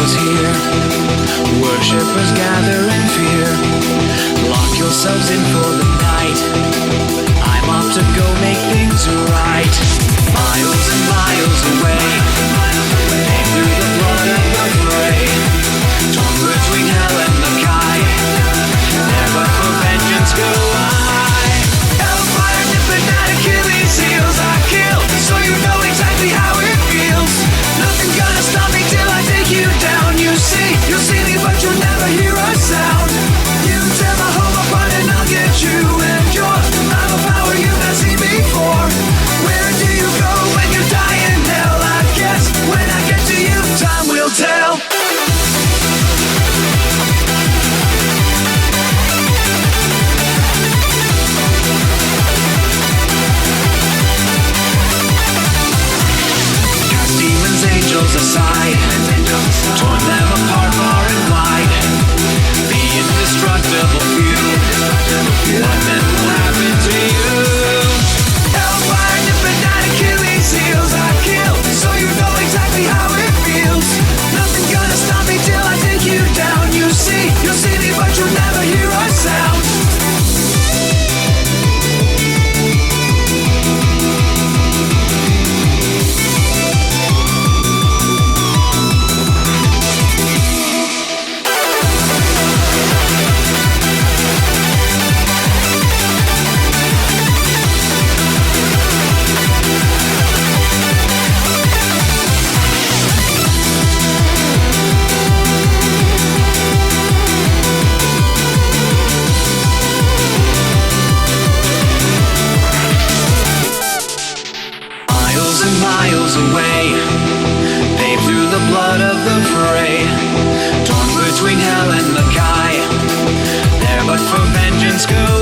was here. Worshippers gather in fear. Lock yourselves in for the night. I'm off to go make things right. Miles and miles away, paved through the blood of the fray. Torn between hell and the sky. Never for vengeance go I. Hellfire, nipping at Achilles' heels. I kill, so you know exactly how it feels. Nothing gonna stop me till I take you down. You see, you'll see me, but you'll never hear a sound. You tear my home apart and I'll get you. And you're I'm a power you've not seen before. Where do you go when you die in hell? I guess when I get to you, time will tell. Cast demons, angels aside, torn them apart far and wide. The indestructible few, what then will happen to you? Hellfire, nipping at Achilles' heels. I kill, so you know exactly how it feels. Nothing gonna stop me till I take you down. You see, you'll see me, but you'll never hear a sound. Miles away, paved through the blood of the fray. Torn between hell and the sky, there but for vengeance go